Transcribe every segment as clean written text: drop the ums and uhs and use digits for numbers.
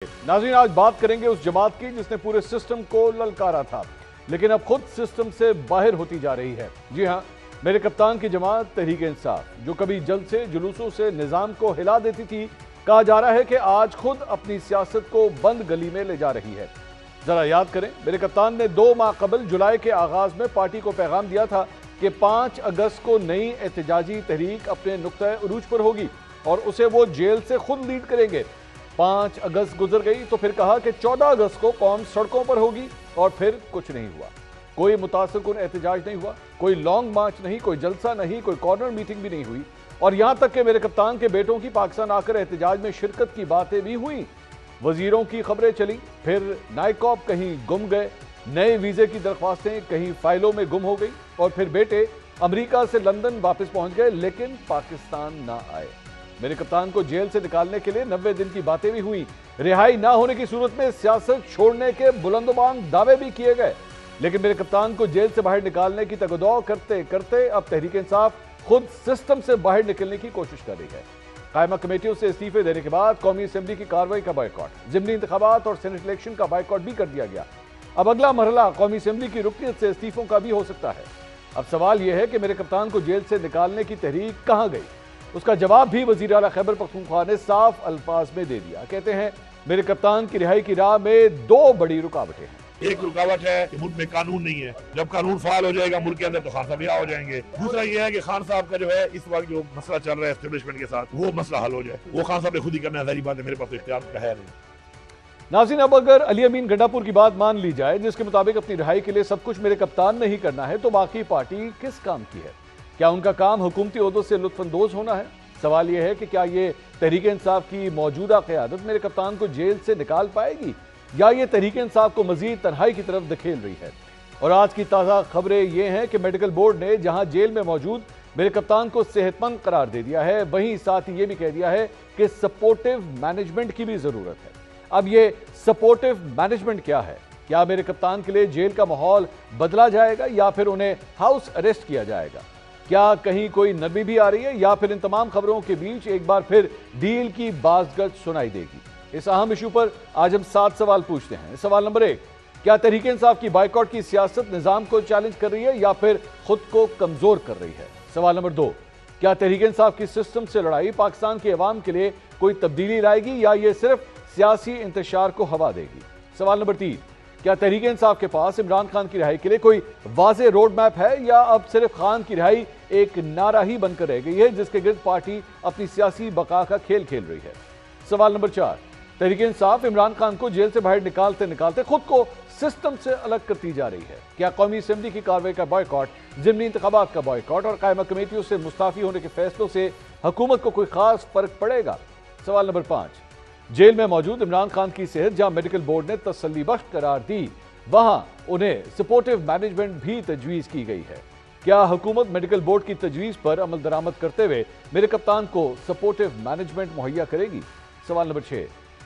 नाज़रीन, आज बात करेंगे उस जमात की जिसने पूरे सिस्टम को ललकारा था, लेकिन अब खुद सिस्टम से बाहर होती जा रही है। जी हां, मेरे कप्तान की जमात तहरीक इंसाफ, जो कभी जलसे जुलूसों से निजाम को हिला देती थी, कहा जा रहा है कि आज खुद अपनी सियासत को बंद गली में ले जा रही है। जरा याद करें, मेरे कप्तान ने 2 माह कबल जुलाई के आगाज में पार्टी को पैगाम दिया था कि 5 अगस्त को नई एहतजाजी तहरीक अपने नुक्ता उरूज पर होगी और उसे वो जेल से खुद लीड करेंगे। 5 अगस्त गुजर गई तो फिर कहा कि 14 अगस्त को कौम सड़कों पर होगी और फिर कुछ नहीं हुआ। कोई मुतासिरकुन एहतजाज नहीं हुआ, कोई लॉन्ग मार्च नहीं, कोई जलसा नहीं, कोई कॉर्नर मीटिंग भी नहीं हुई और यहां तक कि मेरे कप्तान के बेटों की पाकिस्तान आकर एहतजाज में शिरकत की बातें भी हुई। वजीरों की खबरें चली, फिर नायकॉब कहीं गुम गए, नए वीजे की दरख्वास्तें कहीं फाइलों में गुम हो गई और फिर बेटे अमेरिका से लंदन वापस पहुंच गए, लेकिन पाकिस्तान ना आए। मेरे कप्तान को जेल से निकालने के लिए 90 दिन की बातें भी हुई, रिहाई ना होने की सूरत में सियासत छोड़ने के बुलंदबांग दावे भी किए गए, लेकिन मेरे कप्तान को जेल से बाहर निकालने की तगदौ करते करते अब तहरीक इंसाफ खुद सिस्टम से बाहर निकलने की कोशिश कर रही है। कायमा कमेटियों से इस्तीफे देने के बाद कौमी असेंबली की कार्रवाई का बायकॉट, जिमनी इंतखाबात और सेनेट इलेक्शन का बायकॉट भी कर दिया गया। अब अगला मरहला कौमी असेंबली की रुकनीत से इस्तीफों का भी हो सकता है। अब सवाल यह है कि मेरे कप्तान को जेल से निकालने की तहरीक कहां गई। उसका जवाब भी वजीर आला खैबर पख्तूनख्वा ने साफ अल्फाज में दे दिया। कहते हैं, मेरे कप्तान की रिहाई की राह में 2 बड़ी रुकावटें हैं। एक रुकावट है कि मुल्क में कानून नहीं है। जब कानून फाल हो जाएगा मुल्क के अंदर तो खान साहब रिहा हो जाएंगे। दूसरा ये है कि खान साहब का जो है इस वक्त जो मसला चल रहा है एस्टेब्लिशमेंट के साथ, वो मसला हल हो जाए। वो खान साहब ने खुद ही करना है, सारी बात है, मेरे पास तो इख्तियार है नहीं। नाज़रीन, अब अगर अली अमीन गंडापुर की बात मान ली जाए, जिसके मुताबिक अपनी रिहाई के लिए सब कुछ मेरे कप्तान ने ही करना है, तो बाकी पार्टी किस काम की है? क्या उनका काम हुकूमती ओहदों से लुत्फानंदोज होना है? सवाल यह है कि क्या ये तहरीक इंसाफ की मौजूदा क़यादत मेरे कप्तान को जेल से निकाल पाएगी या ये तहरीक इंसाफ को मजीद तन्हाई की तरफ धकेल रही है? और आज की ताज़ा खबरें ये हैं कि मेडिकल बोर्ड ने जहां जेल में मौजूद मेरे कप्तान को सेहतमंद करार दे दिया है, वहीं साथ ही ये भी कह दिया है कि सपोर्टिव मैनेजमेंट की भी जरूरत है। अब ये सपोर्टिव मैनेजमेंट क्या है? क्या मेरे कप्तान के लिए जेल का माहौल बदला जाएगा या फिर उन्हें हाउस अरेस्ट किया जाएगा? क्या कहीं कोई नरमी भी आ रही है या फिर इन तमाम खबरों के बीच एक बार फिर डील की बाज़गत सुनाई देगी? इस अहम इशू पर आज हम 7 सवाल पूछते हैं। सवाल नंबर 1, क्या तहरीक इंसाफ की बाइकॉट की सियासत निजाम को चैलेंज कर रही है या फिर खुद को कमजोर कर रही है? सवाल नंबर 2, क्या तहरीक इंसाफ की सिस्टम से लड़ाई पाकिस्तान के अवाम के लिए कोई तब्दीली लाएगी या ये सिर्फ सियासी इंतशार को हवा देगी? सवाल नंबर 3, क्या तहरीक इंसाफ के पास इमरान खान की रिहाई के लिए कोई वाज़ेह रोड मैप है या अब सिर्फ खान की रिहाई एक नारा ही बनकर रह गई है जिसके गिर्द पार्टी अपनी सियासी बका का खेल खेल रही है? सवाल नंबर 4, तहरीक इंसाफ इमरान खान को जेल से बाहर निकालते निकालते खुद को सिस्टम से अलग करती जा रही है। क्या कौमी असेंबली की कार्रवाई का बॉयकॉट, जिमनी इंतखाबात का बॉयकॉट और कायमा कमेटियों से मुस्ताफी होने के फैसलों से हुकूमत को कोई खास फर्क पड़ेगा? सवाल नंबर 5, जेल में मौजूद इमरान खान की सेहत जहां मेडिकल बोर्ड ने तसल्ली बख्श करार दी, वहां उन्हें सपोर्टिव मैनेजमेंट भी तजवीज की गई है। क्या हुकूमत मेडिकल बोर्ड की तजवीज पर अमल दरामद करते हुए मेरे कप्तान को सपोर्टिव मैनेजमेंट मुहैया करेगी? सवाल नंबर 6,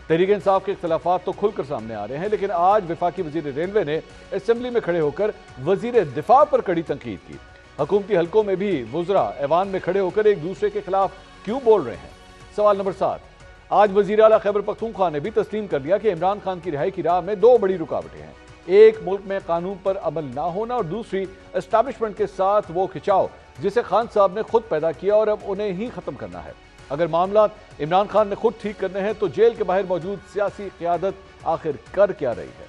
तहरीक इंसाफ के इख्तलाफात तो खुलकर सामने आ रहे हैं, लेकिन आज वफाकी वजीर रेलवे ने असेंबली में खड़े होकर वजीर दिफा पर कड़ी तनकीद की। हुकूमती हलकों में भी वुज़रा ऐवान में खड़े होकर एक दूसरे के खिलाफ क्यों बोल रहे हैं? सवाल नंबर 7, आज वजीर आला खैबर पख्तूनख्वा ने भी तस्लीम कर लिया कि इमरान खान की रिहाई की राह में 2 बड़ी रुकावटें हैं। एक, मुल्क में कानून पर अमल ना होना और दूसरी, एस्टैब्लिशमेंट के साथ वो खिंचाव जिसे खान साहब ने खुद पैदा किया और अब उन्हें ही खत्म करना है। अगर मामला इमरान खान ने खुद ठीक करने हैं तो जेल के बाहर मौजूद सियासी क़यादत आखिर कर क्या रही है?